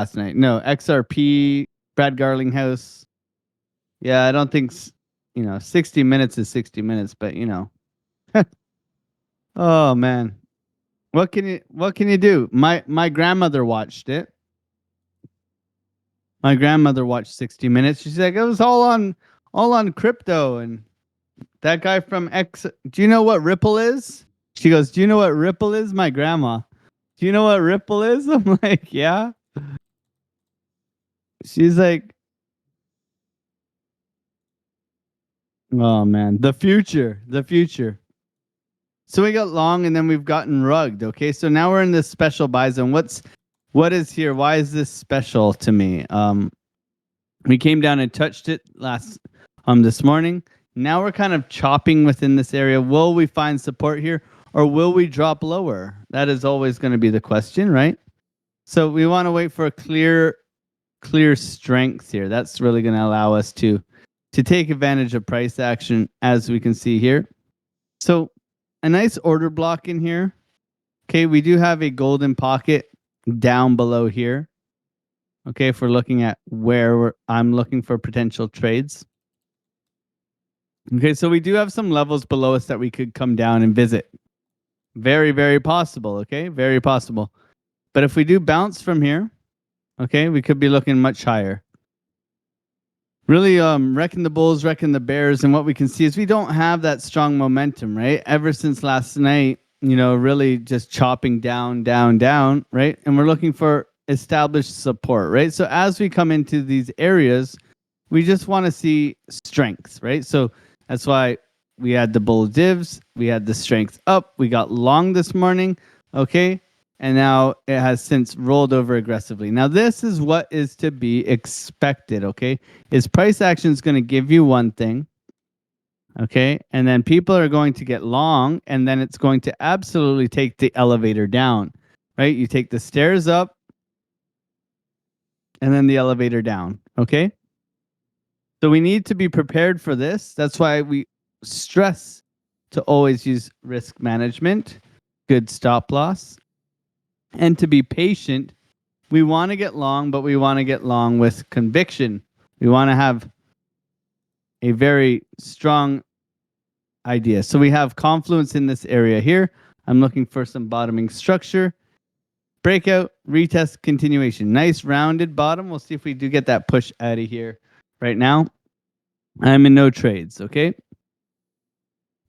last night. No, XRP, Brad Garlinghouse. Yeah, I don't think 60 minutes is 60 minutes, but oh man. What can you do? My grandmother watched it. My grandmother watched 60 minutes. She's like, it was all on crypto, and that guy from X. Do you know what Ripple is? She goes, do you know what Ripple is? My grandma. Do you know what Ripple is? I'm like, yeah. She's like, oh man, the future, the future. So we got long, and then we've gotten rugged. Okay, so now we're in this special buy zone. What is here? Why is this special to me? We came down and touched it this morning. Now we're kind of chopping within this area. Will we find support here, or will we drop lower? That is always going to be the question, right? So we want to wait for a clear strength here. That's really going to allow us to take advantage of price action, as we can see here. So a nice order block in here. Okay, we do have a golden pocket down below here. Okay, if we're looking at where I'm looking for potential trades. Okay, so we do have some levels below us that we could come down and visit. Very, very possible, okay? Very possible. But if we do bounce from here, okay, we could be looking much higher. Really wrecking the bulls, wrecking the bears, and what we can see is we don't have that strong momentum, right? Ever since last night, really just chopping down, right? And we're looking for established support, right? So as we come into these areas, we just want to see strengths, right? So that's why we had the bull divs, we had the strength up, we got long this morning, okay? And now it has since rolled over aggressively. Now this is what is to be expected, okay? Is price action is going to give you one thing, okay? And then people are going to get long, and then it's going to absolutely take the elevator down, right? You take the stairs up, and then the elevator down, okay? So we need to be prepared for this. That's why we stress to always use risk management, good stop loss, and to be patient. We want to get long, but we want to get long with conviction. We want to have a very strong idea. So we have confluence in this area here. I'm looking for some bottoming structure. Breakout, retest, continuation. Nice rounded bottom. We'll see if we do get that push out of here. Right now, I'm in no trades, okay?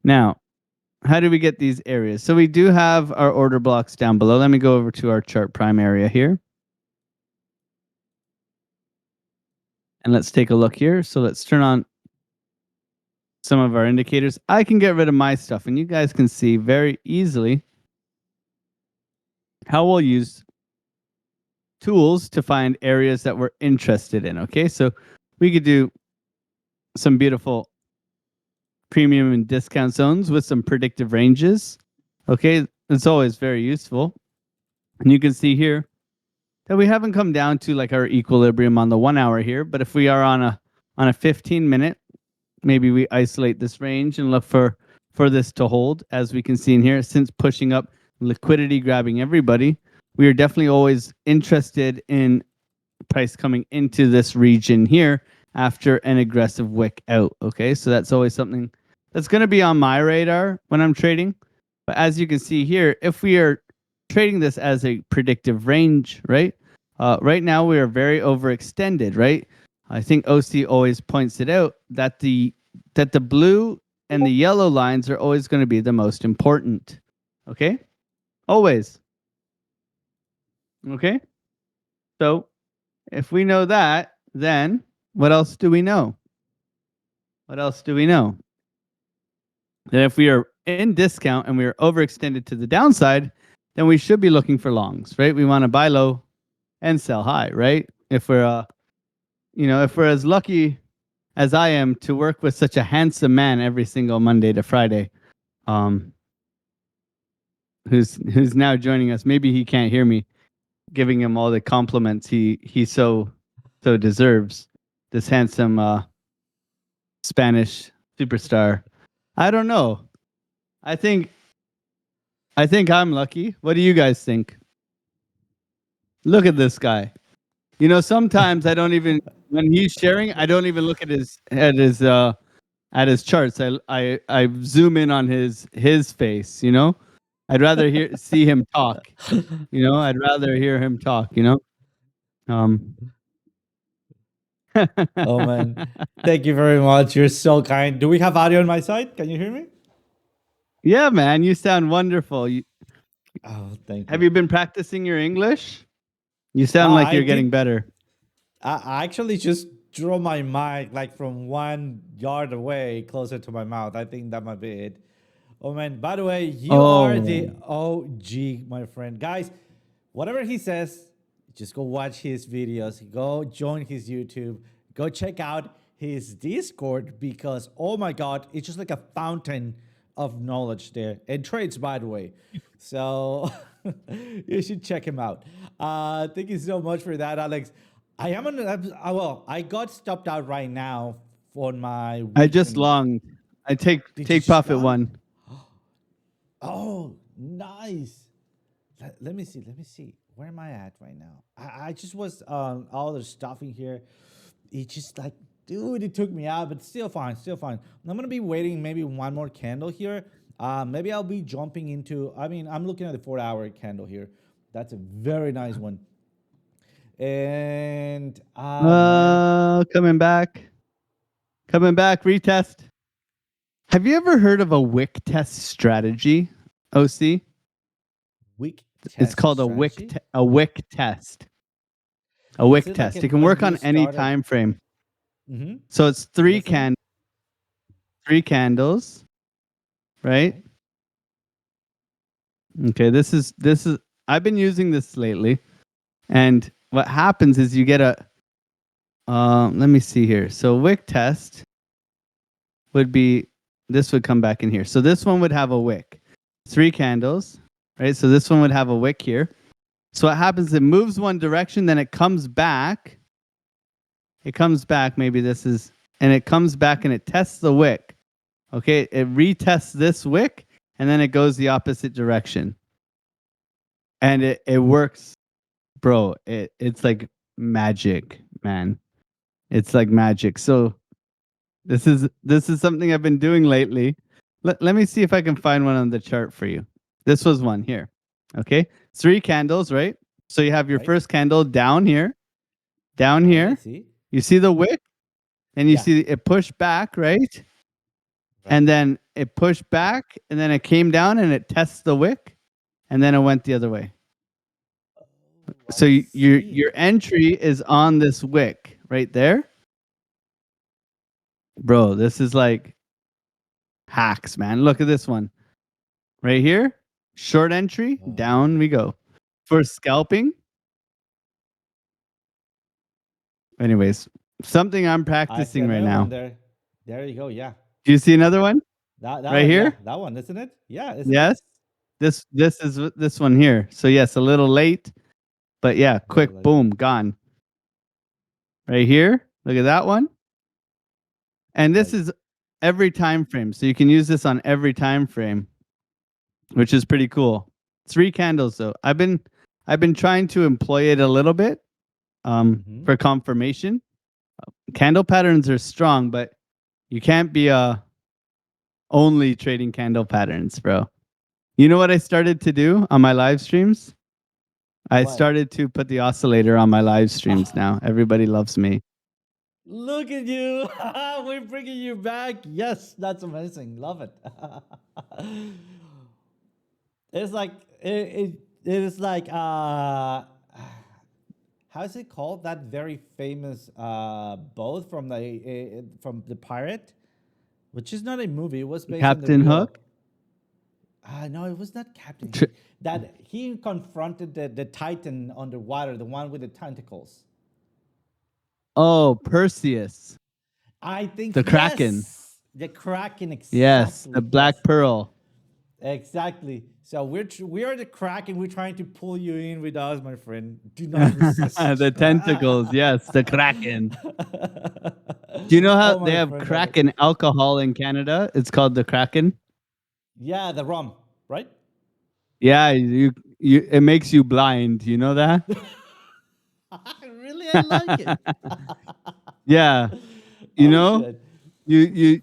Now, how do we get these areas? So we do have our order blocks down below. Let me go over to our chart prime area here. And let's take a look here. So let's turn on some of our indicators. I can get rid of my stuff, and you guys can see very easily how we'll use tools to find areas that we're interested in. Okay, so we could do some beautiful premium and discount zones with some predictive ranges. Okay, it's always very useful. And you can see here that we haven't come down to like our equilibrium on the 1 hour here, but if we are on a 15 minute, maybe we isolate this range and look for this to hold. As we can see in here, since pushing up, liquidity grabbing everybody, we are definitely always interested in price coming into this region here after an aggressive wick out. Okay, so that's always something that's going to be on my radar when I'm trading. But as you can see here, if we are trading this as a predictive range, right? Right now we are very overextended, right? I think OC always points it out that the blue and the yellow lines are always going to be the most important. Okay? Always. Okay? So if we know that, then what else do we know? What else do we know? That if we are in discount and we are overextended to the downside, then we should be looking for longs, right? We want to buy low and sell high, right? If we're if we're as lucky as I am to work with such a handsome man every single Monday to Friday, who's now joining us. Maybe he can't hear me giving him all the compliments he so deserves. This handsome Spanish superstar. I don't know. I think I'm lucky. What do you guys think? Look at this guy. You know, sometimes I don't even when he's sharing, I don't even look at his charts. I zoom in on his face, you know? I'd rather see him talk, you know? I'd rather hear him talk, you know? Um Oh man, thank you very much. You're so kind. Do we have audio on my side? Can you hear me? Yeah, man, you sound wonderful. Oh, thank Have you. you been practicing your English? You sound like I you're getting did. better. I actually just drew my mic like from 1 yard away, closer to my mouth. I think that might be it. Oh man, by the way, you are the Oh. OG, my friend. Guys, whatever he says, just go watch his videos, go join his YouTube, go check out his Discord because oh my god, it's just like a fountain of knowledge there. And trades, by the way. So you should check him out. Thank you so much for that, Alex. I am on well, I got stopped out right now on my I just weekend. longed. I take Did you take just profit long? one. Oh, nice. Let me see. Let me see. Where am I at right now? I just was all the stuff in here. It just like, dude, it took me out, but still fine, still fine. I'm gonna be waiting maybe one more candle here. Maybe I'll be jumping into. I mean, I'm looking at the 4 hour candle here. That's a very nice one. And man, Coming back. Coming back, retest. Have you ever heard of a wick test strategy, OC? weak It's test called strategy. a wick test. A Is wick it like test. It it can when work you on any start at? time frame. Mm-hmm. So it's Listening. three candles, right? Right. Okay, this is I've been using this lately. And what happens is you get a let me see here. So wick test would be this would come back in here. So this one would have a wick. 3 candles, right? So this one would have a wick here. So what happens, it moves one direction, then it comes back. It comes back, maybe this is, and it comes back and it tests the wick. Okay, it retests this wick and then it goes the opposite direction. And it works, bro. It's like magic, man. It's like magic. So this is something I've been doing lately. Let me see if I can find one on the chart for you. This was one here. Okay. 3 candles, right? So you have your Right. first candle down here, down Right. I here. see. You see the wick and you Yeah. see it pushed back, right? Right. And then it pushed back and then it came down and it tests the wick and then it went the other way. Oh, So I see. your entry is on this wick right there. Bro, this is like hacks, man. Look at this one. Right here, short entry, down we go. For scalping, anyways, something I'm I see practicing right another one now. there. There you go. Yeah. Do you see another one That right one. Yeah. here? That one, isn't it? Yeah, isn't it? Yes. This is this one here. So yes, a little late, but yeah, Little quick, late. boom, gone. Right here, look at that one. And this Right. is every time frame, so you can use this on every time frame, which is pretty cool. 3 candles though. I've been trying to employ it a little bit Mm-hmm. for confirmation. Candle patterns are strong, but you can't be only trading candle patterns, bro. You know what I started to do on my live streams? I What? started to put the oscillator on my live streams now. Everybody loves me. Look at you. We're bringing you back. Yes, that's amazing. Love it. It's like it is like how is it called, that very famous boat from the pirate, which is not a movie, it was based on the Captain real. Hook. No, it was not Captain Tr- Hook. That he confronted the Titan underwater, the one with the tentacles. oh, Perseus, I think the Kraken. yes, the Kraken, Yes, the exactly. Yes, Black Pearl. exactly. So we are the Kraken. We're trying to pull you in with us, my friend. Do not resist. The tentacles. Yes, the Kraken. Do you know how Oh, they my have friend, love it. Kraken alcohol in Canada? It's called the Kraken. Yeah, the rum, right? Yeah, you it makes you blind. You know that? Really? didn't like it. Yeah, you Oh know, shit.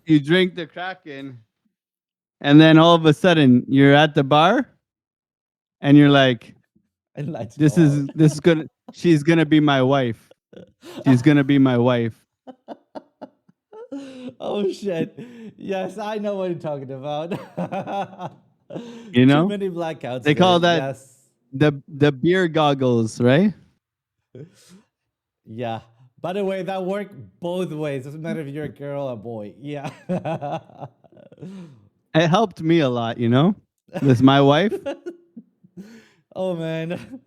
you drink the Kraken, and then all of a sudden you're at the bar, and you're like, And lights this go is out. this is gonna she's gonna be my wife. She's gonna be my wife. Oh shit. Yes, I know what you're talking about. You Too know, many blackouts they call there. that Yes. the beer goggles, right? Yeah. By the way, that worked both ways. Doesn't matter if you're a girl or a boy. Yeah. It helped me a lot, you know, with my wife. Oh man.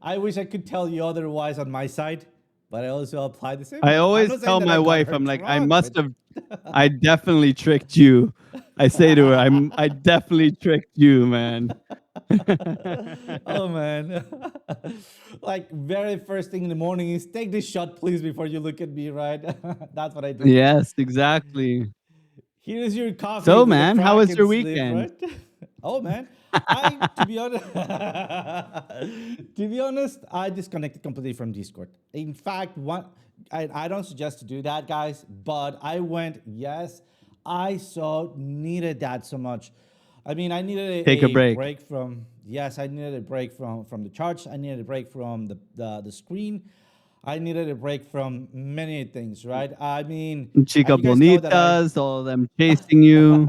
I wish I could tell you otherwise on my side, but I also apply the same I way. I'm always not saying tell that I my got wife, her I'm like, I drunk, must but have, I definitely tricked you. I say to her, I definitely tricked you, man. oh man. Like very first thing in the morning is take this shot please before you look at me, right? That's what I do. Yes, exactly. Here's your coffee So, with a man, how crack was and your sleep, weekend? right? Oh man, I to be honest, to be honest, I disconnected completely from Discord. In fact, I don't suggest to do that, guys. But I went. Yes, I so needed that so much. I mean, I needed Take a a break. break from. Yes, I needed a break from the charts. I needed a break from the screen. I needed a break from many things, right? I mean, Chica you guys know that I bonitas, all of them chasing you.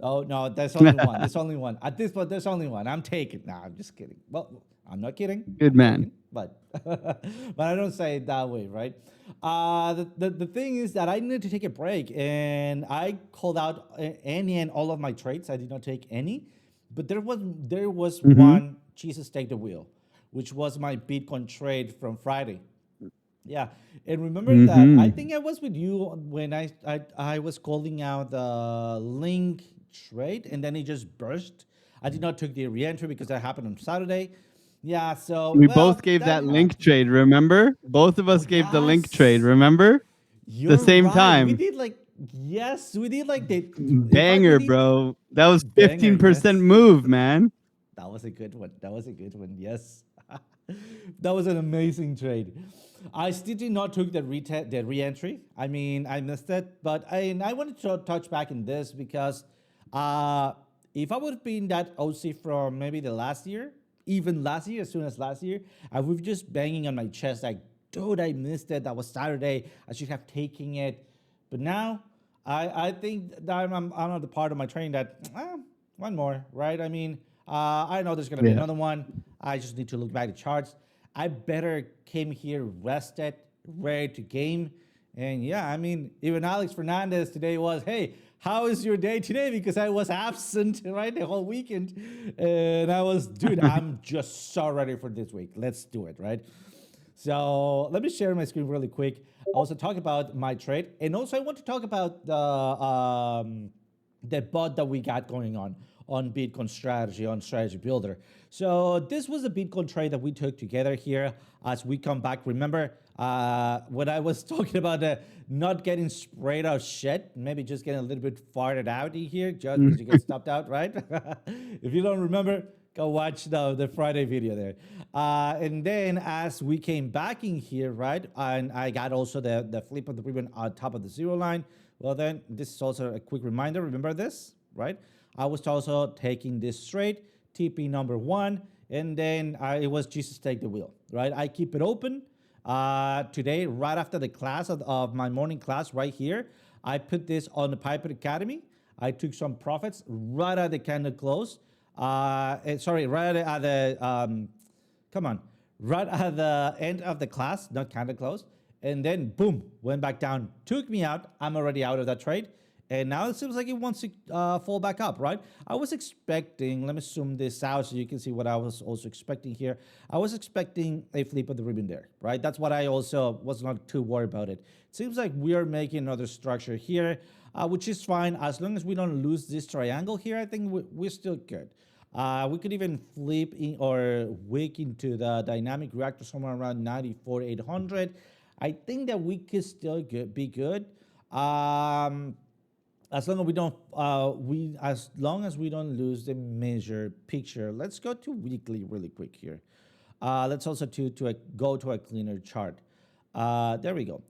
oh no, there's only one. There's only one. At this point, there's only one. I'm taking. No, I'm just kidding. Well, I'm not kidding. Good I'm man. joking. But but I don't say it that way, right? The thing is that I needed to take a break, and I called out any and all of my trades. I did not take any, but there was Mm-hmm. one Jesus take the wheel, which was my Bitcoin trade from Friday. Yeah, and remember that I Mm-hmm. think I was with you when I was calling out the link trade, and then it just burst. I did not took the reentry because that happened on Saturday. Yeah, so We both well gave that that link happened. trade, remember? Both of Oh us gave the link trade, yes, remember? The you're same right. We time. did like yes, we did like the. In fact, we Banger, did bro. That was banger. 15% Yes, move, man. that was a good one. That was a good one. Yes. That was an amazing trade. I still did not took the re-entry. I mean, I missed it, but I wanted to touch back in this because uh, if I would have been that OC from maybe the last year, even last year, as soon as last year, I would just banging on my chest like, dude, I missed it. That was Saturday. I should have taken it. But now I think that I'm at the part of my training that one more, right? I mean, I know there's gonna be Yeah. another one. I just need to look back at the charts. I better came here rested, ready to game. And yeah, I mean, even Alex Fernandez today was, hey, how is your day today? Because I was absent, right, the whole weekend. And I was, dude, I'm just so ready for this week. Let's do it, right? So let me share my screen really quick. I also talk about my trade, and also I want to talk about the bot that we got going on Bitcoin strategy on Strategy Builder. So this was a Bitcoin trade that we took together here as we come back. Remember when I was talking about not getting sprayed out shit, maybe just getting a little bit farted out in here just because you get stopped out, right? If you don't remember, go watch the Friday video there. And then as we came back in here, right, and I got also the flip of the ribbon on top of the zero line. Well, then this is also a quick reminder. Remember this, right? I was also taking this straight, TP number one, and then it was Jesus take the wheel, right? I keep it open. Today, right after the class of my morning class right here, I put this on the Piper Academy. I took some profits right at the candle close. Sorry, right at the come on, right at the end of the class, not kind of close. And then boom, went back down, took me out. I'm already out of that trade. And now it seems like it wants to fall back up, right? I was expecting, let me zoom this out so you can see what I was also expecting here. I was expecting a flip of the ribbon there, right? That's what I also was not too worried about it. It seems like we are making another structure here, which is fine. As long as we don't lose this triangle here, I think we're still good. We could even flip in or wick into the dynamic reactor somewhere around 94,800. I think that we could still be good. As long as we don't as long as we don't lose the major picture. Let's go to weekly really quick here. Let's also go to a cleaner chart. There we go.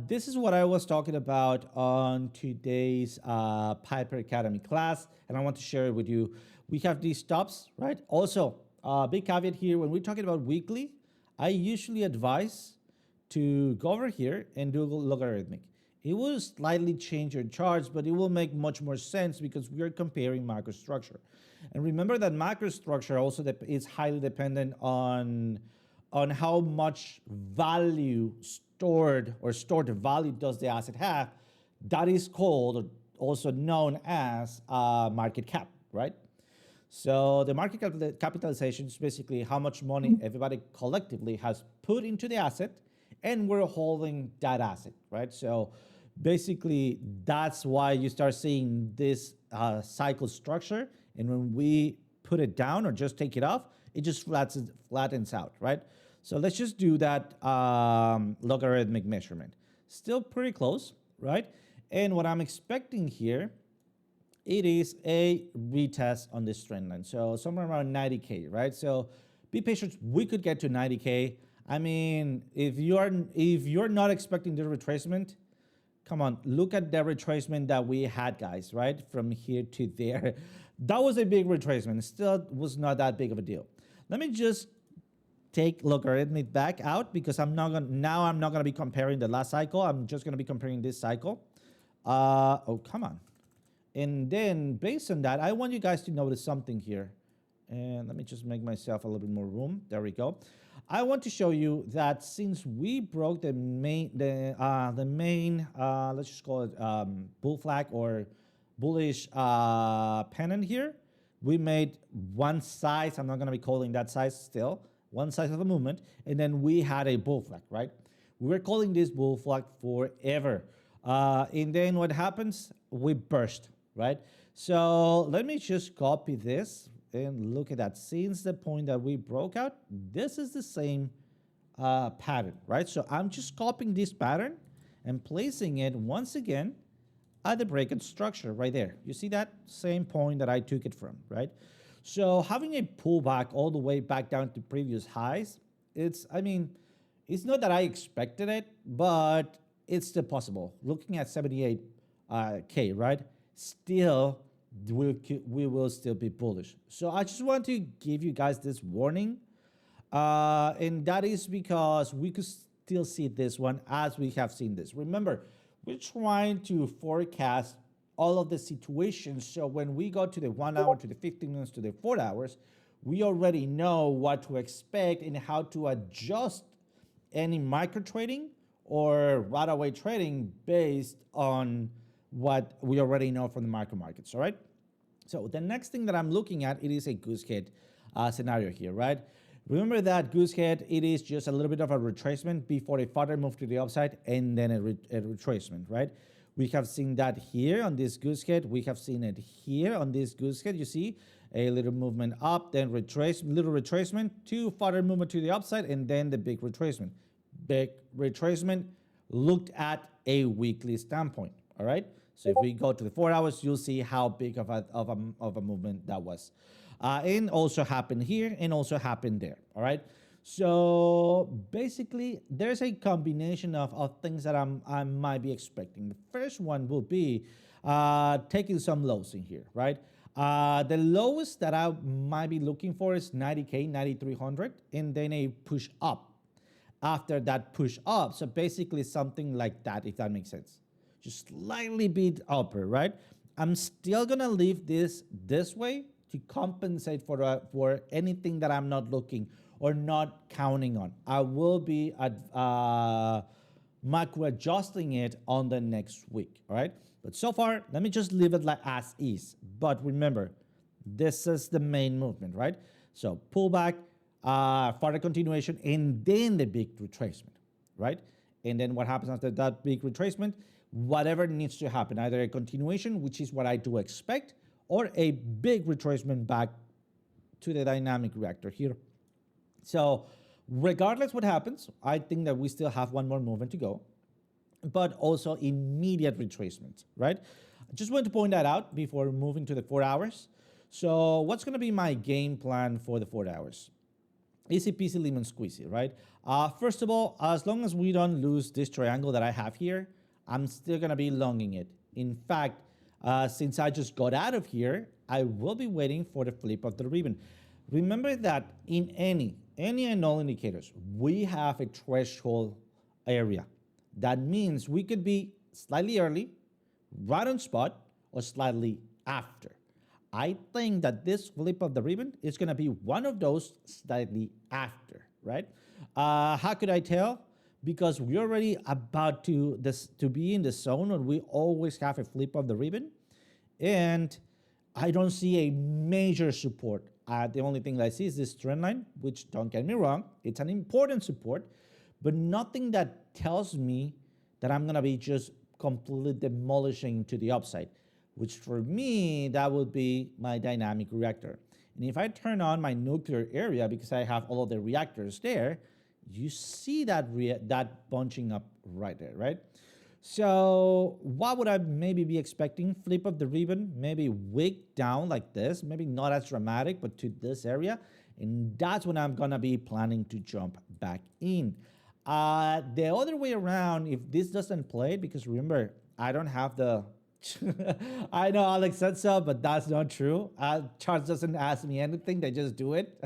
This is what I was talking about on today's Piper Academy class, and I want to share it with you. We have these stops, right? Also, big caveat here, when we're talking about weekly, I usually advise to go over here and do logarithmic. It will slightly change your charts, but it will make much more sense because we are comparing macro structure. And remember that macro structure also is highly dependent on how much value stored value does the asset have. That is called, also known as market cap, right? So the market capitalization is basically how much money everybody collectively has put into the asset, and we're holding that asset, right? So basically, that's why you start seeing this cycle structure. And when we put it down or just take it off, it just flattens out, right? So let's just do that logarithmic measurement. Still pretty close, right? And what I'm expecting here, it is a retest on this trend line. So somewhere around 90K, right? So be patient. We could get to 90K. I mean, if you're not expecting the retracement, come on, look at the retracement that we had, guys, right? From here to there. That was a big retracement. It still was not that big of a deal. Let me just take logarithmic back out because I'm not gonna be comparing the last cycle. I'm just gonna be comparing this cycle. Oh, come on. And then based on that, I want you guys to notice something here. And let me just make myself a little bit more room. There we go. I want to show you that since we broke the main, let's just call it bull flag or bullish pennant here, we made one size. I'm not going to be calling that size still. One size of a movement. And then we had a bull flag, right? We were calling this bull flag forever. And then what happens? We burst, right? So let me just copy this and look at that. Since the point that we broke out, this is the same pattern, right? So I'm just copying this pattern and placing it once again at the breakout structure right there. You see that same point that I took it from, right? So having a pullback all the way back down to previous highs, it's not that I expected it, but it's still possible. Looking at 78K, right? Still, we will still be bullish. So I just want to give you guys this warning. And that is because we could still see this one as we have seen this. Remember, we're trying to forecast all of the situations. So when we go to the 1 hour, to the 15 minutes, to the 4 hours, we already know what to expect and how to adjust any micro trading or right away trading based on what we already know from the micro markets, all right? So the next thing that I'm looking at, it is a goose head scenario here, right? Remember that goose head, it is just a little bit of a retracement before a further move to the upside and then a retracement, right? We have seen that here on this goose head. We have seen it here on this goose head. You see a little movement up, then little retracement, to further movement to the upside, and then the big retracement. Big retracement looked at a weekly standpoint, all right? So if we go to the 4 hours, you'll see how big of a movement that was. And also happened here and also happened there, all right? So basically, there's a combination of things that I might be expecting. The first one will be taking some lows in here, right? The lowest that I might be looking for is 90K, 9,300, and then a push up after that push up. So basically something like that, if that makes sense. Just slightly bit upper, right? I'm still gonna leave this way to compensate for anything that I'm not looking or not counting on. I will be macro adjusting it on the next week, all right? But so far, let me just leave it like as is. But remember, this is the main movement, right? So pullback, further continuation, and then the big retracement, right? And then what happens after that big retracement? Whatever needs to happen, either a continuation, which is what I do expect, or a big retracement back to the dynamic reactor here. So regardless what happens, I think that we still have one more movement to go, but also immediate retracement, right? I just want to point that out before moving to the 4 hours. So what's going to be my game plan for the 4 hours? Easy peasy lemon squeezy, right? First of all, as long as we don't lose this triangle that I have here, I'm still gonna be longing it. In fact, since I just got out of here, I will be waiting for the flip of the ribbon. Remember that in any and all indicators, we have a threshold area. That means we could be slightly early, right on spot, or slightly after. I think that this flip of the ribbon is going to be one of those slightly after, right? How could I tell? Because we're already about to be in the zone where we always have a flip of the ribbon, and I don't see a major support. The only thing that I see is this trend line, which, don't get me wrong, it's an important support, but nothing that tells me that I'm gonna be just completely demolishing to the upside, which for me, that would be my dynamic reactor. And if I turn on my nuclear area, because I have all of the reactors there, you see that that bunching up right there, right? So what would I maybe be expecting? Flip of the ribbon, maybe wick down like this, maybe not as dramatic, but to this area. And that's when I'm gonna be planning to jump back in. The other way around, if this doesn't play, because remember, I don't have the, I know Alex said so, but that's not true. Charles doesn't ask me anything, they just do it.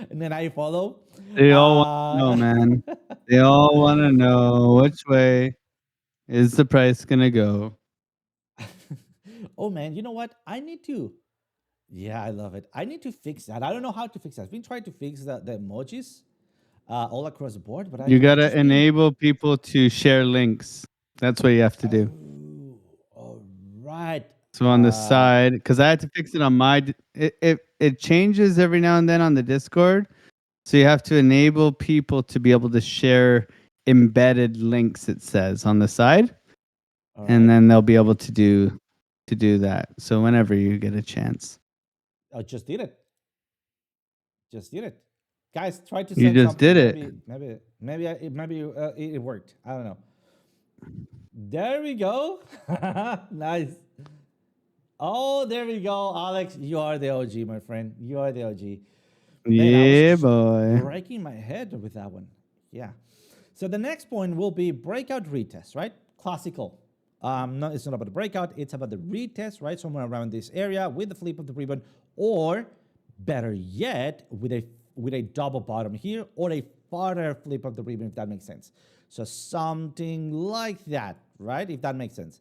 And then I follow. They all want to know, man. They all want to know which way is the price gonna go. Oh man, you know what? I need to. Yeah, I love it. I need to fix that. I don't know how to fix that. I've been trying to fix the emojis all across the board, but You I gotta just been. enable people to share links. That's what you have to do. Oh, all right. So on the side, because I had to fix it on my, it changes every now and then on the Discord. So you have to enable people to be able to share embedded links. It says on the side, All and right. then they'll be able to do that. So whenever you get a chance, I just did it. Just did it. Guys, try to you send just something. did it. Maybe it worked. I don't know. There we go. Nice. Oh, there we go, Alex. You are the OG, my friend. You are the OG. Man, I was Yeah, just boy. breaking my head with that one. Yeah. So the next point will be breakout retest, right? Classical. No, it's not about the breakout. It's about the retest, right? Somewhere around this area with the flip of the ribbon, or better yet, with a double bottom here, or a farther flip of the ribbon, if that makes sense. So something like that, right? If that makes sense.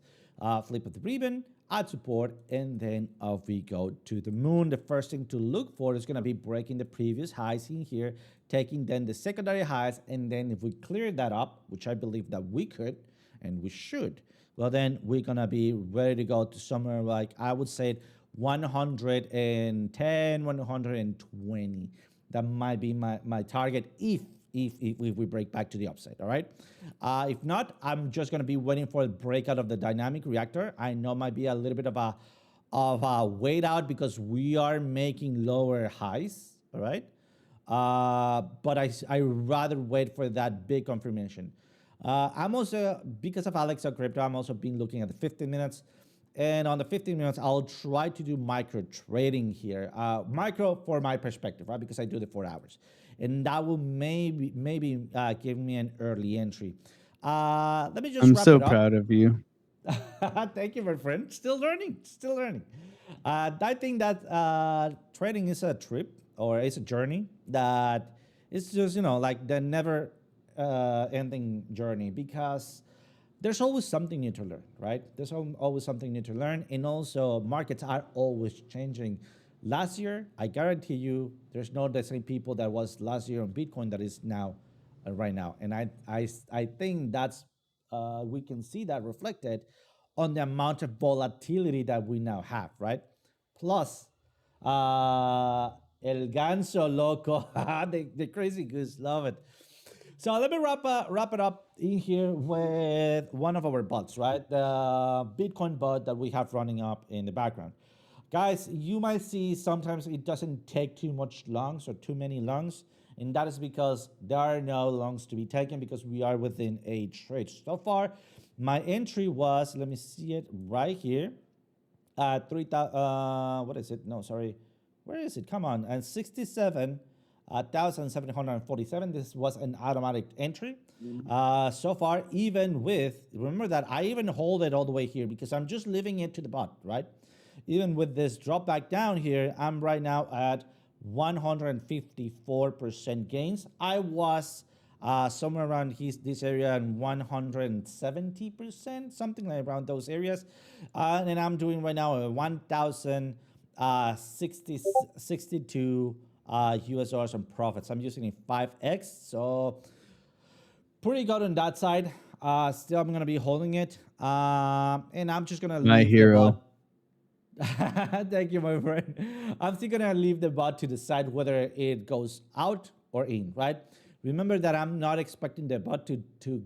Flip of the ribbon, add support, and then off we go to the moon. The first thing to look for is going to be breaking the previous highs in here, taking then the secondary highs, and then if we clear that up, which I believe that we could and we should, well, then we're going to be ready to go to somewhere like, I would say 110, 120. That might be my target if we break back to the upside, all right? If not, I'm just going to be waiting for the breakout of the dynamic reactor. I know it might be a little bit of a wait out because we are making lower highs, all right? But I rather wait for that big confirmation. I'm also, because of Alexa Crypto, I'm also been looking at the 15 minutes. And on the 15 minutes, I'll try to do micro trading here. Micro for my perspective, right? Because I do the 4 hours. And that will maybe give me an early entry. Let me just I'm wrap so it up. proud of you. Thank you, my friend. Still learning, still learning. I think that trading is a trip or it's a journey that it's just, like the never ending journey, because there's always something new to learn, right? There's always something new to learn. And also markets are always changing. Last year, I guarantee you, there's not the same people that was last year on Bitcoin that is now, right now. And I think that's, we can see that reflected on the amount of volatility that we now have, right? Plus, El Ganso Loco, the crazy goose, love it. So let me wrap it up in here with one of our bots, right? The Bitcoin bot that we have running up in the background. Guys, you might see sometimes it doesn't take too much longs or too many longs, and that is because there are no longs to be taken because we are within a trade. So far, my entry was, let me see it right here, 3,000, what is it? No, sorry. Where is it? Come on. And 67, 1,747. This was an automatic entry. So far, even with, remember that I even hold it all the way here because I'm just leaving it to the bot, right? Even with this drop back down here, I'm right now at 154% gains. I was somewhere around this area and 170%, something like around those areas. And I'm doing right now a 1,062 US dollars on profits. I'm using a 5x, so pretty good on that side. Still, I'm gonna be holding it, and I'm just gonna My leave the hero. bot. Thank you, my friend. I'm still gonna leave the bot to decide whether it goes out or in, right? Remember that I'm not expecting the bot to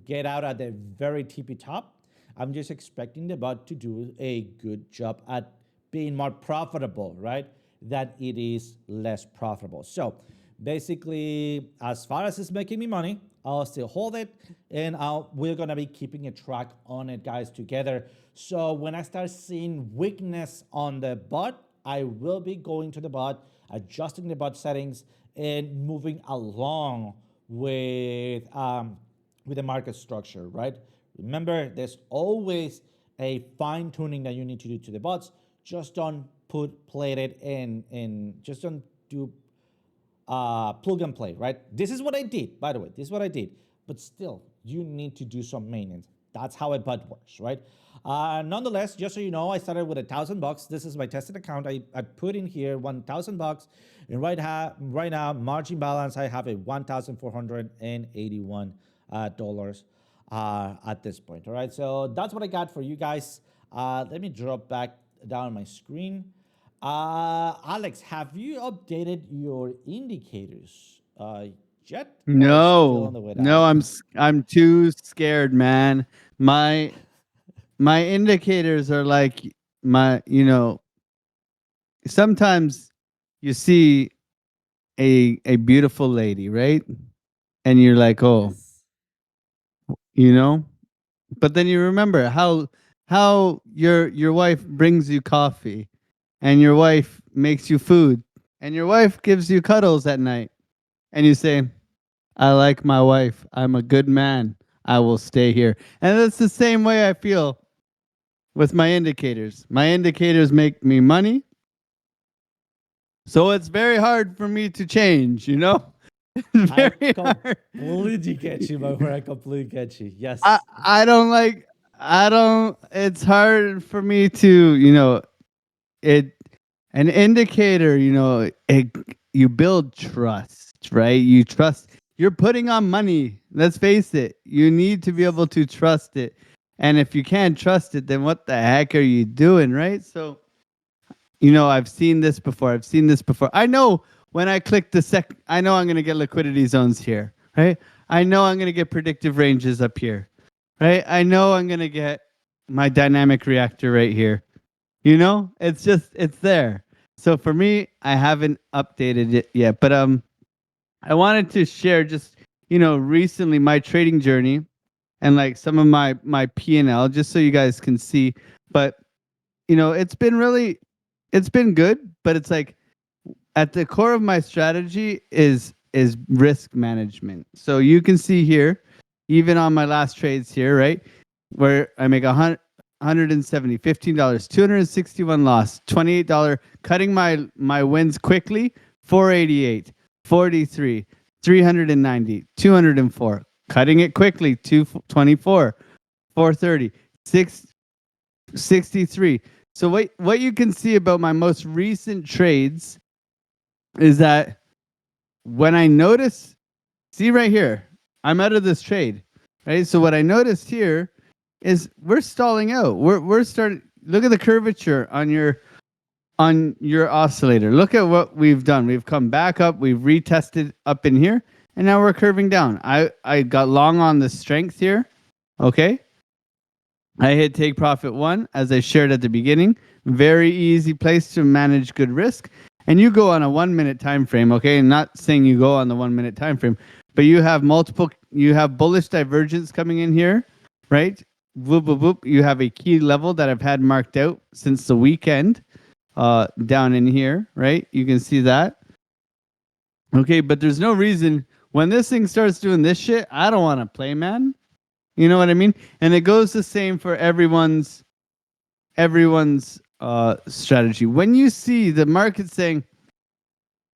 get out at the very tippy top. I'm just expecting the bot to do a good job at being more profitable, right? That it is less profitable. So basically, as far as it's making me money, I'll still hold it, and we're gonna be keeping a track on it, guys, together. So when I start seeing weakness on the bot, I will be going to the bot, adjusting the bot settings, and moving along with the market structure, right? Remember, there's always a fine tuning that you need to do to the bots. Just don't play it in just don't do plug and play, right? This is what I did, by the way. This is what I did. But still, you need to do some maintenance. That's how a bot works, right? Nonetheless, just so you know, I started with $1,000. This is my tested account. I put in here $1,000, and right now, margin balance, I have a $1,481 dollars at this point. All right, so that's what I got for you guys. Let me drop back down my screen. Alex, have you updated your indicators yet? Or still on the way No, down? I'm too scared, man. My indicators are like sometimes you see a beautiful lady, right? And you're like, "Oh, Yes. you know?" But then you remember how your wife brings you coffee, and your wife makes you food, and your wife gives you cuddles at night, and you say, I like my wife. I'm a good man. I will stay here. And that's the same way I feel with my indicators. My indicators make me money. So it's very hard for me to change, you know? It's I very hard. completely get you, my friend. I completely get you. I Yes. I don't like I don't it's hard for me to, it an indicator, you build trust, right? You trust you're putting on money. Let's face it. You need to be able to trust it. And if you can't trust it, then what the heck are you doing, right? So, I've seen this before. I've seen this before. I know when I click I know I'm going to get liquidity zones here, right? I know I'm going to get predictive ranges up here, right? I know I'm going to get my dynamic reactor right here. It's there. So for me, I haven't updated it yet, but I wanted to share just, recently my trading journey and like some of my P&L just so you guys can see. But, it's been good, but it's like at the core of my strategy is risk management. So you can see here, even on my last trades here, right, where I make 170, $15, 261 loss, $28, cutting my wins quickly, 488, 43, 390, 204, cutting it quickly, 224, 430, 663. So what you can see about my most recent trades is that when I notice, see right here, I'm out of this trade, right? So what I noticed here is we're stalling out. We're starting. Look at the curvature on your oscillator. Look at what we've done. We've come back up. We've retested up in here, and now we're curving down. I got long on the strength here. Okay. I hit take profit one, as I shared at the beginning. Very easy place to manage good risk. And you go on a 1 minute time frame, okay? I'm not saying you go on the 1 minute time frame, but you have bullish divergence coming in here, right? Whoop, whoop, whoop. You have a key level that I've had marked out since the weekend, down in here, right? You can see that. Okay, but there's no reason when this thing starts doing this shit, I don't want to play, man. You know what I mean? And it goes the same for everyone's strategy. When you see the market saying,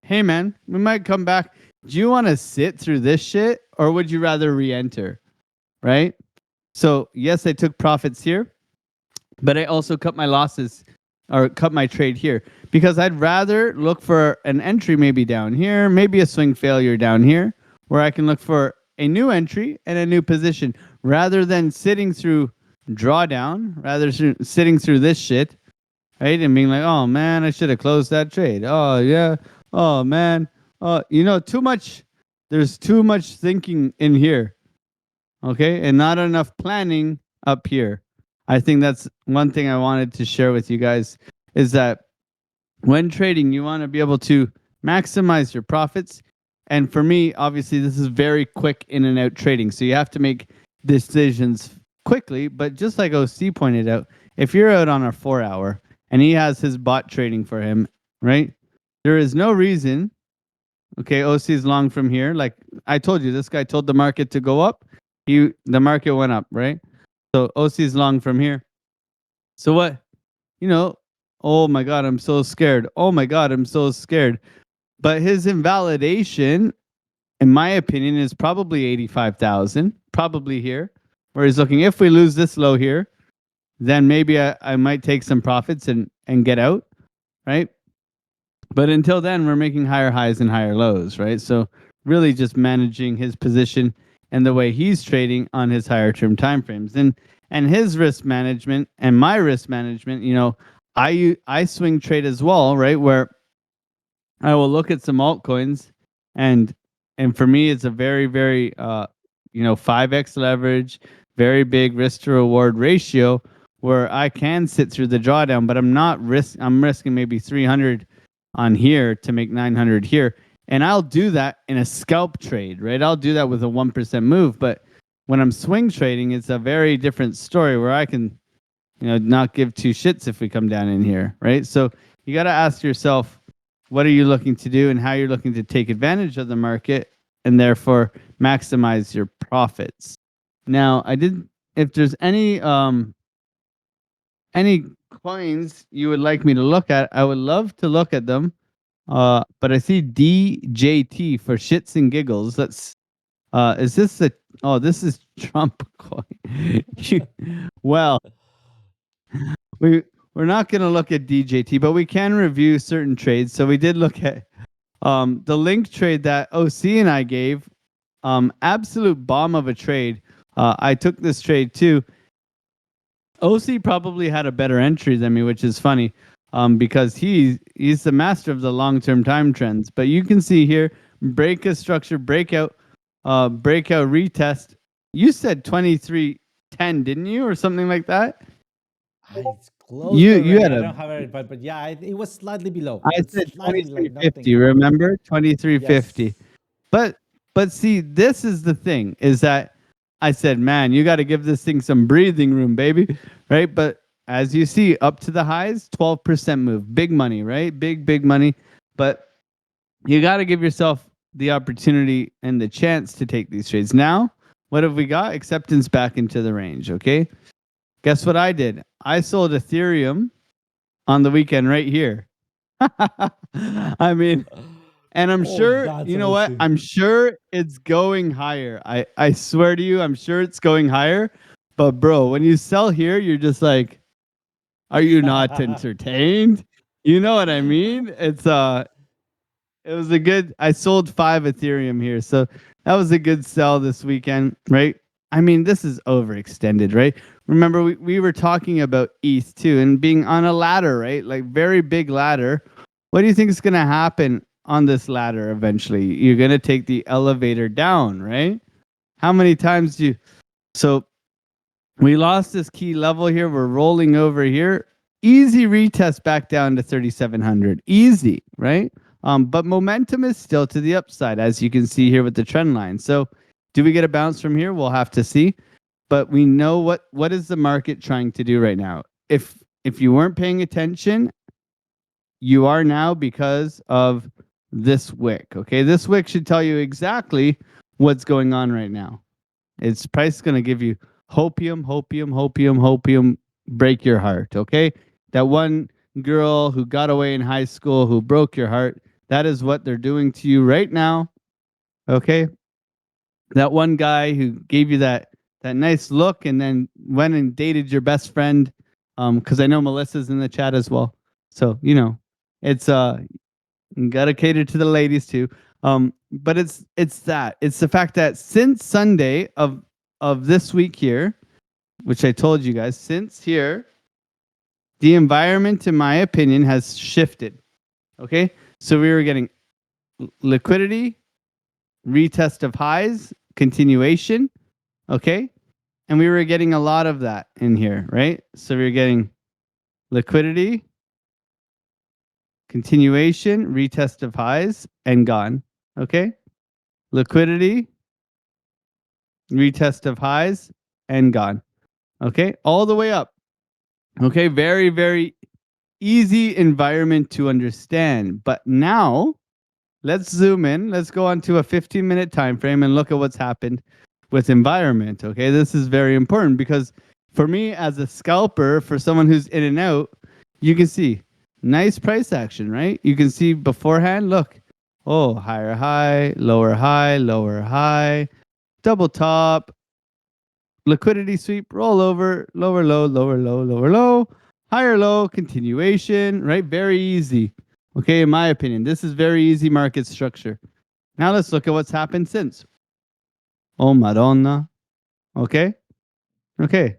"Hey man, we might come back. Do you want to sit through this shit or would you rather re-enter?" Right? So, yes, I took profits here, but I also cut my losses or cut my trade here because I'd rather look for an entry maybe down here, maybe a swing failure down here, where I can look for a new entry and a new position rather than sitting through drawdown, sitting through this shit, right? And being like, oh man, I should have closed that trade. Oh yeah. Oh man. Too much. There's too much thinking in here. Okay. And not enough planning up here. I think that's one thing I wanted to share with you guys is that when trading, you want to be able to maximize your profits. And for me, obviously, this is very quick in and out trading. So you have to make decisions quickly. But just like OC pointed out, if you're out on a 4-hour and he has his bot trading for him, right? There is no reason. Okay, OC is long from here. Like I told you, this guy told the market to go up. The market went up, right? So OC is long from here. So what? Oh my God, I'm so scared. Oh my God, I'm so scared. But his invalidation, in my opinion, is probably 85,000, probably here, where he's looking, if we lose this low here, then maybe I might take some profits and get out, right? But until then, we're making higher highs and higher lows, right? So really just managing his position and the way he's trading on his higher term timeframes. And his risk management and my risk management, I swing trade as well, right? Where I will look at some altcoins and for me it's a very, very 5x leverage, very big risk to reward ratio where I can sit through the drawdown, but I'm risking maybe 300 on here to make 900 here. And I'll do that in a scalp trade, right? I'll do that with a 1% move. But when I'm swing trading, it's a very different story where I can, not give two shits if we come down in here, right? So you got to ask yourself, what are you looking to do and how you're looking to take advantage of the market and therefore maximize your profits. Now, if there's any coins you would like me to look at, I would love to look at them. But I see DJT for shits and giggles. Is this this is Trump coin. Well, we're not going to look at DJT, but we can review certain trades. So we did look at the link trade that OC and I gave. Absolute bomb of a trade. I took this trade too. OC probably had a better entry than me, which is funny, because he's the master of the long-term time trends. But you can see here, break a structure, breakout, retest. You said 2310, didn't you, or something like that? It's close. You had I don't have it, but yeah, it was slightly below. I said 2350. Remember 2350. Yes. But see, this is the thing: is that I said, man, you got to give this thing some breathing room, baby, right? But as you see, up to the highs, 12% move, big money, right? Big money. But you got to give yourself the opportunity and the chance to take these trades. Now, what have we got? Acceptance back into the range. Okay. Guess what I did? I sold Ethereum on the weekend right here. I mean, and I'm sure, you know what? I'm sure it's going higher. I swear to you, I'm sure it's going higher. But bro, when you sell here, you're just like, are you not entertained? You know what I mean? It was a good, I sold 5 Ethereum here. So that was a good sell this weekend, right? I mean, this is overextended, right? Remember, we were talking about ETH too and being on a ladder, right? Like very big ladder. What do you think is going to happen on this ladder eventually? You're going to take the elevator down, right? How many times do you... So we lost this key level here. We're rolling over here. Easy retest back down to 3,700. Easy, right? But momentum is still to the upside, as you can see here with the trend line. So do we get a bounce from here? We'll have to see. But we know what is the market trying to do right now. If you weren't paying attention, you are now because of this wick. Okay, this wick should tell you exactly what's going on right now. Its price is going to give you hopium, hopium, hopium, hopium, break your heart. Okay, that one girl who got away in high school who broke your heart. That is what they're doing to you right now. Okay, that one guy who gave you that nice look and then went and dated your best friend. Because I know Melissa's in the chat as well. So it's you gotta cater to the ladies too. But it's the fact that since Sunday of this week here, which I told you guys, since here, the environment, in my opinion, has shifted. Okay, so we were getting liquidity, retest of highs, continuation. Okay, and we were getting a lot of that in here, right? So we were getting liquidity, continuation, retest of highs, and gone. Okay, liquidity, retest of highs, and gone. Okay, all the way up. Okay, very, very easy environment to understand. But now let's zoom in. Let's go on to a 15-minute time frame and look at what's happened with environment. Okay, this is very important because for me as a scalper, for someone who's in and out, you can see nice price action, right? You can see beforehand, look, oh, higher high, lower high, double top, liquidity sweep, rollover, lower low, lower low, lower low, higher low, continuation, right? Very easy. Okay, in my opinion, this is very easy market structure. Now let's look at what's happened since. Oh, Madonna. Okay. Okay.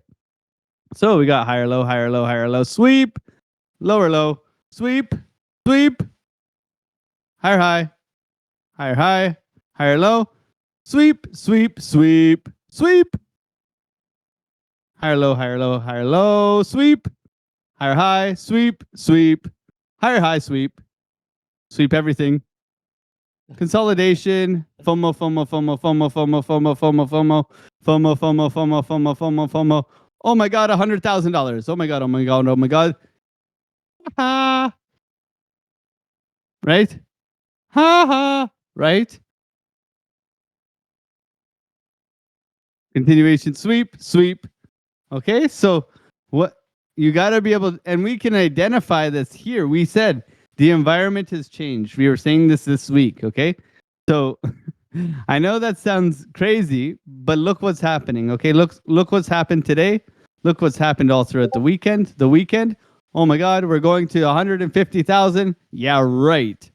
So we got higher low, higher low, higher low, sweep, lower low, sweep, sweep, higher high, higher high, higher low, sweep, sweep, sweep, sweep, higher low, higher low, higher low, sweep, higher high, sweep, sweep, higher high, sweep, sweep everything. Consolidation, FOMO, FOMO, FOMO, FOMO, FOMO, FOMO, FOMO, FOMO, FOMO, FOMO, FOMO, FOMO, FOMO, FOMO. Oh my God, $100,000. Oh my God, oh my God, oh my God. Ha! Right? Ha ha! Right? Continuation sweep, sweep. Okay, so what you got to be able, and we can identify this here. We said the environment has changed. We were saying this week. Okay, so I know that sounds crazy, but look what's happening. Okay, look what's happened today. Look what's happened all throughout the weekend. The weekend. Oh my God, we're going to 150,000. Yeah, right.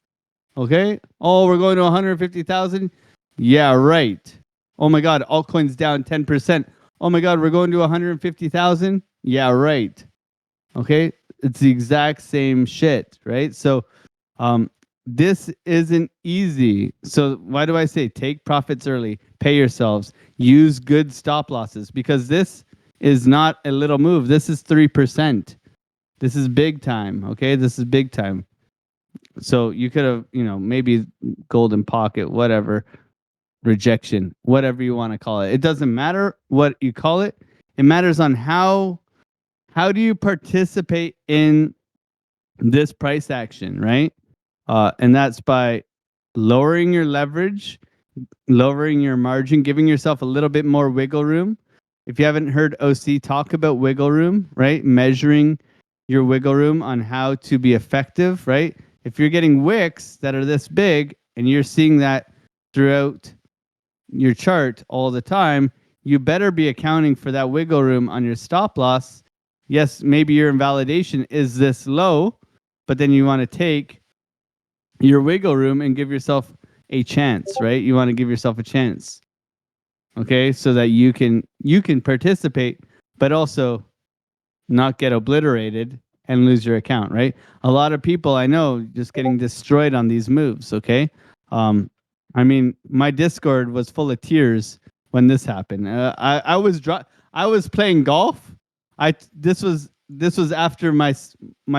Okay. Oh, we're going to 150,000. Yeah, right. Oh my God, altcoins down 10%. Oh my God, we're going to 150,000. Yeah, right. Okay, it's the exact same shit, right? So, this isn't easy. So why do I say take profits early, pay yourselves, use good stop losses? Because this is not a little move. This is 3%. This is big time. Okay, this is big time. So you could have, maybe golden pocket, whatever, rejection, whatever you want to call it. It doesn't matter what you call it. It matters on how do you participate in this price action, right? And that's by lowering your leverage, lowering your margin, giving yourself a little bit more wiggle room. If you haven't heard OC talk about wiggle room, right? Measuring your wiggle room on how to be effective, right? If you're getting wicks that are this big and you're seeing that throughout your chart all the time, you better be accounting for that wiggle room on your stop loss. Yes, maybe your invalidation is this low, but then you want to take your wiggle room and give yourself a chance, right? You want to give yourself a chance. Okay? So that you can participate, but also not get obliterated and lose your account, right? A lot of people I know just getting destroyed on these moves, okay? I mean, my Discord was full of tears when this happened. I was playing golf. This was after my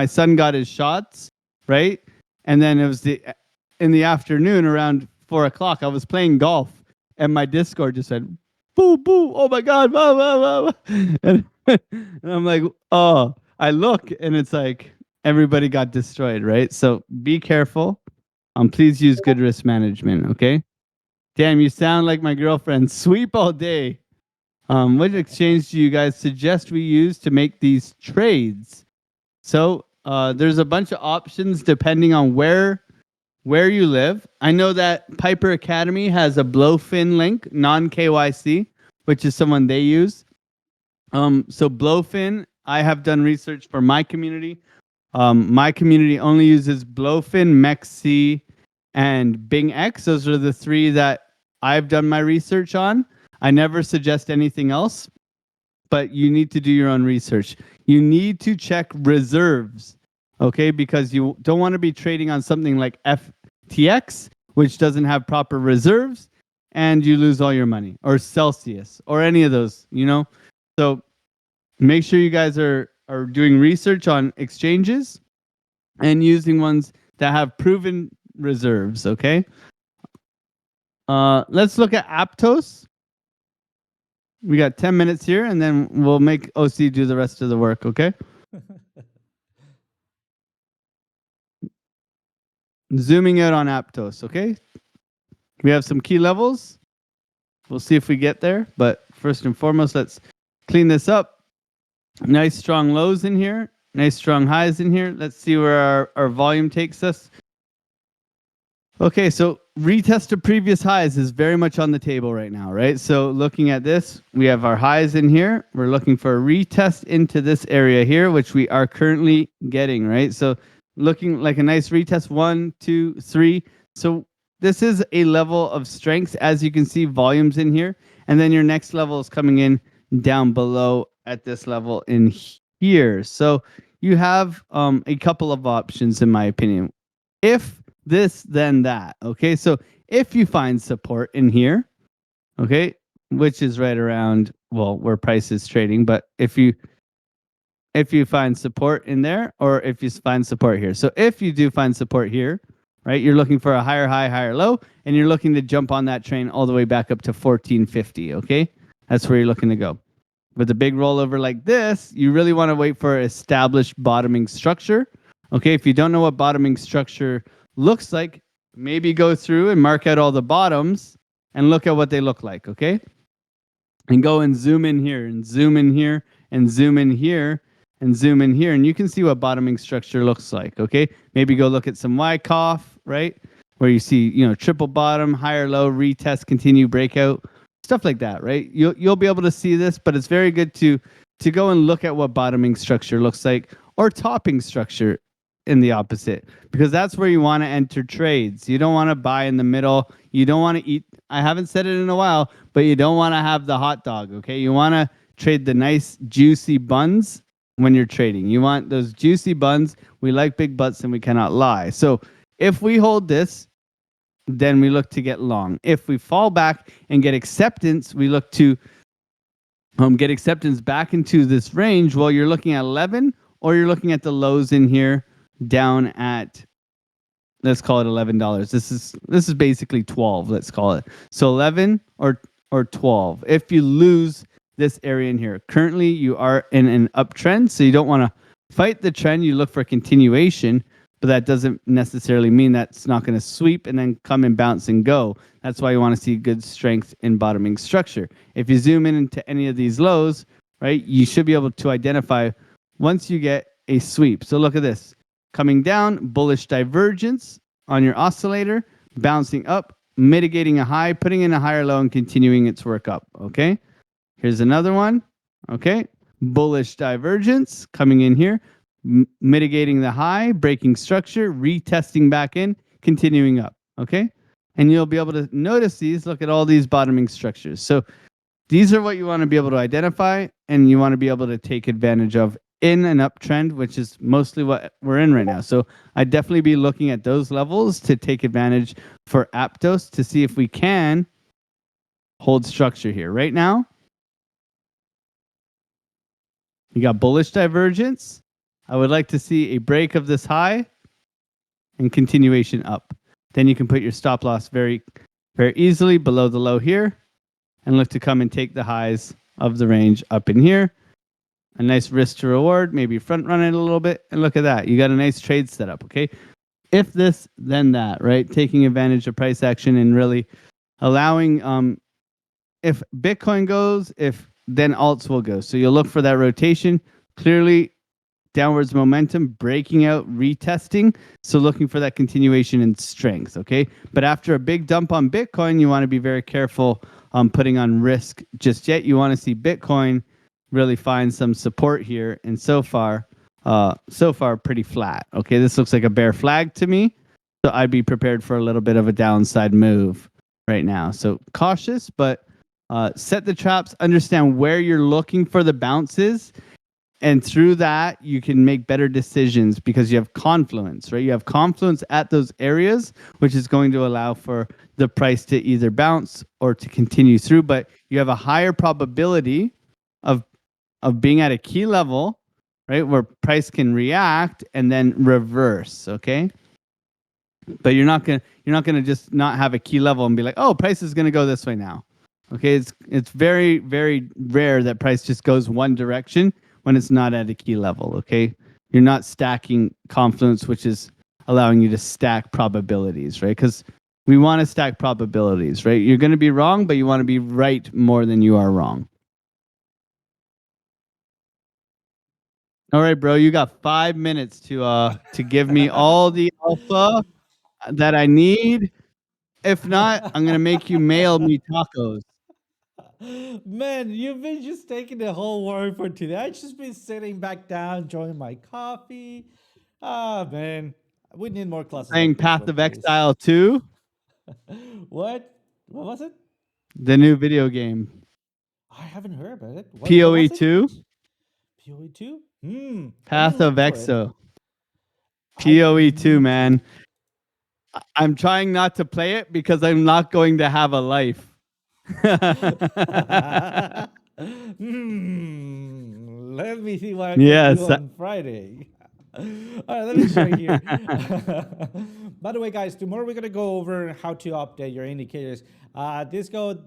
son got his shots, right? And then it was in the afternoon around 4:00. I was playing golf, and my Discord just said, "Boo boo! Oh my God!" Blah, blah, blah. And I'm like, oh. I look, and it's like everybody got destroyed, right? So be careful. Please use good risk management. Okay. Damn, you sound like my girlfriend. Sweep all day. What exchange do you guys suggest we use to make these trades? So there's a bunch of options depending on where you live. I know that Piper Academy has a Blowfin link, non-KYC, which is someone they use. So Blowfin, I have done research for my community. My community only uses Blowfin, MEXC, and BingX. Those are the three that I've done my research on. I never suggest anything else, but you need to do your own research. You need to check reserves, okay? Because you don't want to be trading on something like FTX, which doesn't have proper reserves, and you lose all your money, or Celsius, or any of those, you know? So make sure you guys are doing research on exchanges and using ones that have proven reserves, okay? Let's look at Aptos. We got 10 minutes here, and then we'll make OC do the rest of the work, okay? Zooming out on Aptos, okay? We have some key levels. We'll see if we get there, but first and foremost, let's clean this up. Nice strong lows in here. Nice strong highs in here. Let's see where our volume takes us. Okay, so retest of previous highs is very much on the table right now, right? So looking at this, we have our highs in here. We're looking for a retest into this area here, which we are currently getting, right? So looking like a nice retest, 1, 2, 3. So this is a level of strength. As you can see, volumes in here. And then your next level is coming in down below at this level in here. So you have a couple of options, in my opinion. If this, then that. Okay, so if you find support in here, okay, which is right around, well, where price is trading, but if you find support in there, or if you find support here. So if you do find support here, right, you're looking for a higher high, higher low, and you're looking to jump on that train all the way back up to 1450, okay? That's where you're looking to go. With a big rollover like this, you really want to wait for established bottoming structure. Okay, if you don't know what bottoming structure looks like, maybe go through and mark out all the bottoms and look at what they look like, okay? And go and zoom in here and zoom in here and zoom in here and zoom in here, and you can see what bottoming structure looks like, okay? Maybe go look at some Wyckoff, right? Where you see, you know, triple bottom, higher low, retest, continue, breakout, stuff like that, right? You'll be able to see this, but it's very good to go and look at what bottoming structure looks like, or topping structure in the opposite, because that's where you want to enter trades. You don't want to buy in the middle. You don't want to eat. I haven't said it in a while, but you don't want to have the hot dog, okay? You want to trade the nice juicy buns when you're trading. You want those juicy buns. We like big butts and we cannot lie. So if we hold this, then we look to get long. If we fall back and get acceptance, we look to get acceptance back into this range. Well, you're looking at 11, or you're looking at the lows in here down at, let's call it $11. This is basically 12, let's call it. So 11 or 12. If you lose this area in here, currently you are in an uptrend, so you don't want to fight the trend. You look for continuation, but that doesn't necessarily mean that's not going to sweep and then come and bounce and go. That's why you want to see good strength in bottoming structure. If you zoom in into any of these lows, right, you should be able to identify once you get a sweep. So look at this. Coming down, bullish divergence on your oscillator, bouncing up, mitigating a high, putting in a higher low, and continuing its work up, okay? Here's another one, okay? Bullish divergence coming in here, mitigating the high, breaking structure, retesting back in, continuing up, okay? And you'll be able to notice these. Look at all these bottoming structures. So these are what you want to be able to identify, and you want to be able to take advantage of in an uptrend, which is mostly what we're in right now. So I'd definitely be looking at those levels to take advantage for Aptos to see if we can hold structure here. Right now, you got bullish divergence. I would like to see a break of this high and continuation up. Then you can put your stop loss very, very easily below the low here and look to come and take the highs of the range up in here. A nice risk to reward, maybe front run it a little bit, and look at that. You got a nice trade setup, okay? if this, then that, right? Taking advantage of price action and really allowing if Bitcoin goes, if then alts will go. So you'll look for that rotation. Clearly downwards momentum, breaking out, retesting. So looking for that continuation in strength, okay? But after a big dump on Bitcoin, you want to be very careful on putting on risk just yet. You want to see Bitcoin really find some support here. And so far pretty flat. Okay, this looks like a bear flag to me. So I'd be prepared for a little bit of a downside move right now. So cautious, but set the traps, understand where you're looking for the bounces, and through that you can make better decisions because you have confluence, right? You have confluence at those areas, which is going to allow for the price to either bounce or to continue through, but you have a higher probability of being at a key level, right, where price can react and then reverse, okay? But you're not gonna just not have a key level and be like, oh, price is gonna go this way now. Okay, it's very, very rare that price just goes one direction when it's not at a key level. Okay, you're not stacking confluence, which is allowing you to stack probabilities, right? Because we want to stack probabilities, right? You're going to be wrong, but you want to be right more than you are wrong. All right, bro, you got 5 minutes to give me all the alpha that I need. If not, I'm gonna make you mail me tacos. Man, you've been just taking the whole word for today. I just been sitting back down, enjoying my coffee. Ah, man, we need more classes Playing like this Path one, of please. Exile 2, What? What was it? the new video game. I haven't heard about it. What PoE was it? 2, PoE 2? Let me Path of look for it. Exo. I PoE 2, need to. man. I'm trying not to play it because I'm not going to have a life. Let me see what I can do Yes. on Friday. All right, let me show you here. By the way, guys, tomorrow we're gonna go over how to update your indicators. This goes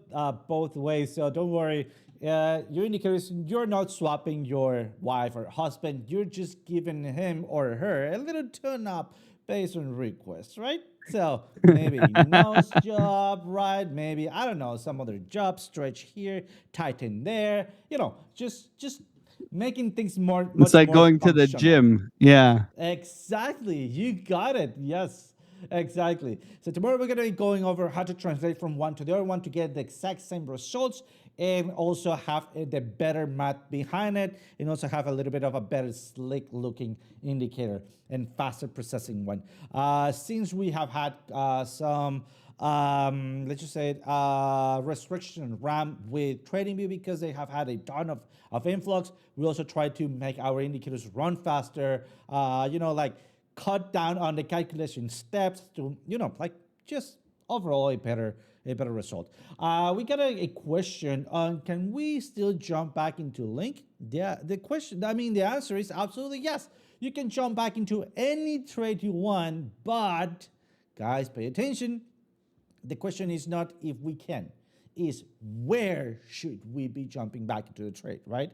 both ways, so don't worry. Your indicators, you're not swapping your wife or husband. You're just giving him or her a little tune up based on requests, right? So maybe nose job, right? Maybe I don't know some other job, stretch here, tighten there. You know, just making things It's much like more going to the functional. gym. Yeah. Exactly. You got it. Yes, exactly. So tomorrow we're going to be going over how to translate from one to the other one to get the exact same results and also have the better math behind it and also have a little bit of a better slick looking indicator and faster processing one. Since we have had some let's just say restriction RAM with TradingView because they have had a ton of influx. We also try to make our indicators run faster, like cut down on the calculation steps to, like just overall a better result. We got a question on can we still jump back into Link? Yeah, the answer is absolutely yes. You can jump back into any trade you want, but guys, pay attention. The question is not if we can, is where should we be jumping back into the trade, right?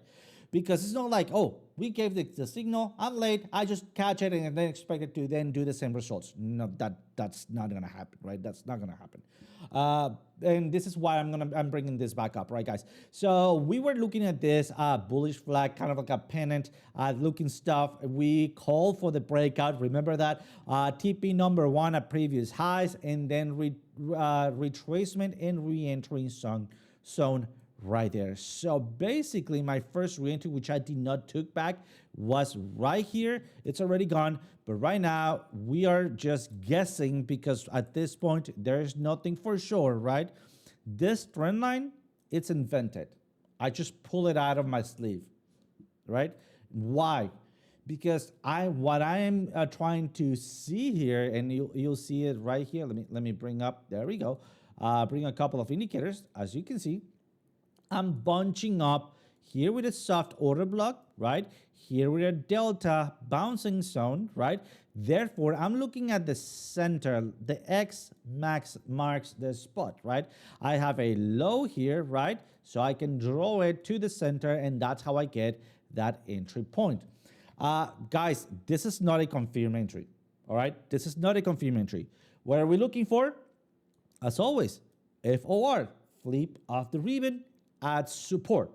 Because it's not like, oh, we gave the signal, I'm late, I just catch it and then expect it to then do the same results. No, that's not gonna happen, right? That's not gonna happen. And this is why I'm bringing this back up, right, guys? So we were looking at this bullish flag, kind of like a pennant looking stuff. We called for the breakout. Remember that TP number 1 at previous highs, and then retracement and re-entering zone right there. So basically my first re-entry, which I did not took back, was right here. It's already gone, but right now we are just guessing because at this point there's nothing for sure, right? This trend line, it's invented. I just pull it out of my sleeve, right? Why? Because what I am trying to see here, and you'll see it right here. Let me bring up. There we go. Bring a couple of indicators, as you can see. I'm bunching up here with a soft order block, right? Here with a delta bouncing zone, right? Therefore, I'm looking at the center. The X max marks the spot, right? I have a low here, right? So I can draw it to the center, and that's how I get that entry point. Guys, this is not a confirmed entry. All right, this is not a confirm entry. What are we looking for? As always, FOR, flip of the ribbon at support.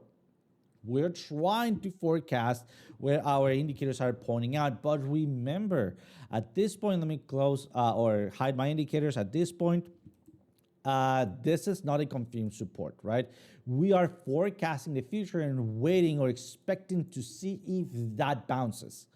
We're trying to forecast where our indicators are pointing out. But remember, at this point, let me close or hide my indicators. At this point, this is not a confirmed support, right? We are forecasting the future and waiting or expecting to see if that bounces,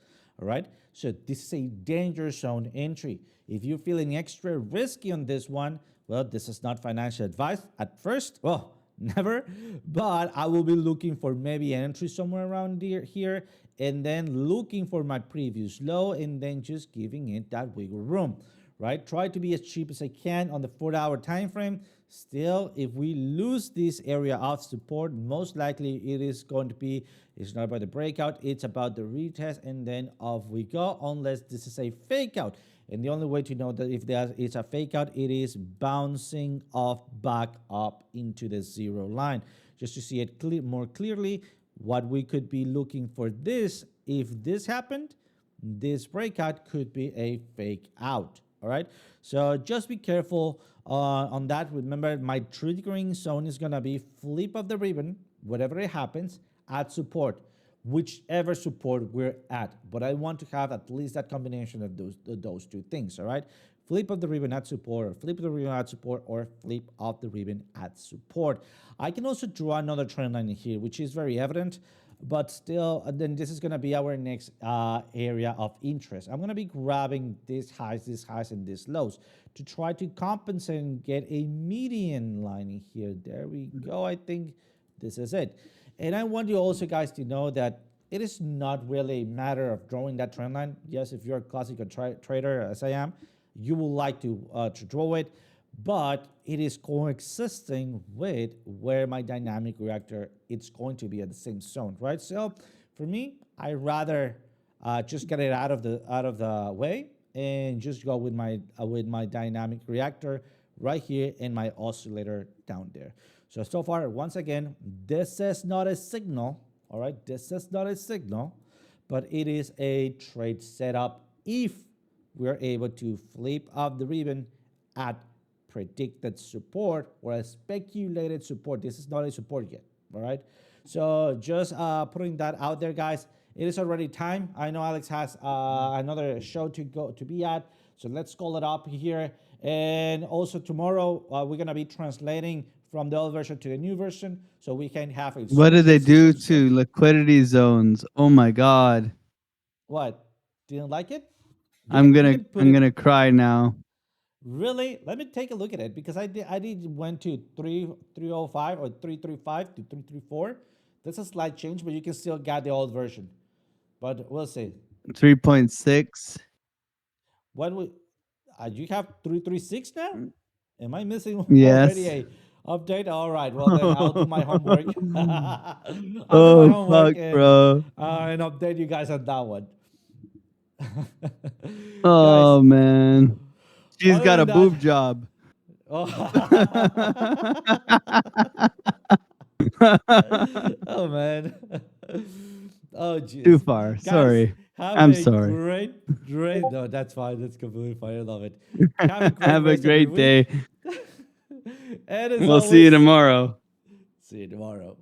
all right? So this is a danger zone entry. If you're feeling extra risky on this one, well, this is not financial advice at first. Well, never, but I will be looking for maybe an entry somewhere around here and then looking for my previous low and then just giving it that wiggle room, right? Try to be as cheap as I can on the 4-hour time frame. Still, if we lose this area of support, most likely it is going to be, it's not about the breakout, it's about the retest, and then off we go, unless this is a fake out. And the only way to know that if there is a fake out, it is bouncing off back up into the zero line. Just to see it more clearly, what we could be looking for this, if this happened, this breakout could be a fake out. All right, so just be careful on that. Remember, my triggering zone is gonna be flip of the ribbon, whatever it happens, at support, whichever support we're at. But I want to have at least that combination of those two things. All right, flip of the ribbon at support, or flip of the ribbon at support, or flip of the ribbon at support. I can also draw another trend line here, which is very evident. But still, then this is going to be our next area of interest. I'm going to be grabbing these highs, and these lows to try to compensate and get a median line in here. There we go. I think this is it. And I want you also guys to know that it is not really a matter of drawing that trend line. Yes, if you're a classical trader, as I am, you will like to draw it. But it is coexisting with where my dynamic reactor, it's going to be at the same zone, right? So for me, I rather just get it out of the way and just go with my dynamic reactor right here and my oscillator down there. So far, once again, this is not a signal, all right? This is not a signal, but it is a trade setup if we're able to flip up the ribbon at predicted support or a speculated support. This is not a support yet, all right? So just putting that out there, guys. It is already time. I know Alex has another show to be at, so let's call it up here. And also tomorrow, we're gonna be translating from the old version to the new version, so we can have a. What did they do to liquidity zones? Oh my God! What? Didn't like it? I'm gonna cry now. Really? Let me take a look at it because I went to 305 or 335 to 334. That's a slight change, but you can still get the old version. But we'll see. 3.6. What would you have 336 now? Am I missing Yes. already a update? All right. Well, then I'll do my homework. Oh fuck, bro. And update you guys on that one. Oh Guys, man. She's got a boob job. Oh, oh man. Oh geez. Too far. Guys, sorry. have I'm a sorry. Great. No, that's fine. That's completely fine. I love it. Have Have a rest of your great day. week. And as We'll see you always, tomorrow. see you tomorrow.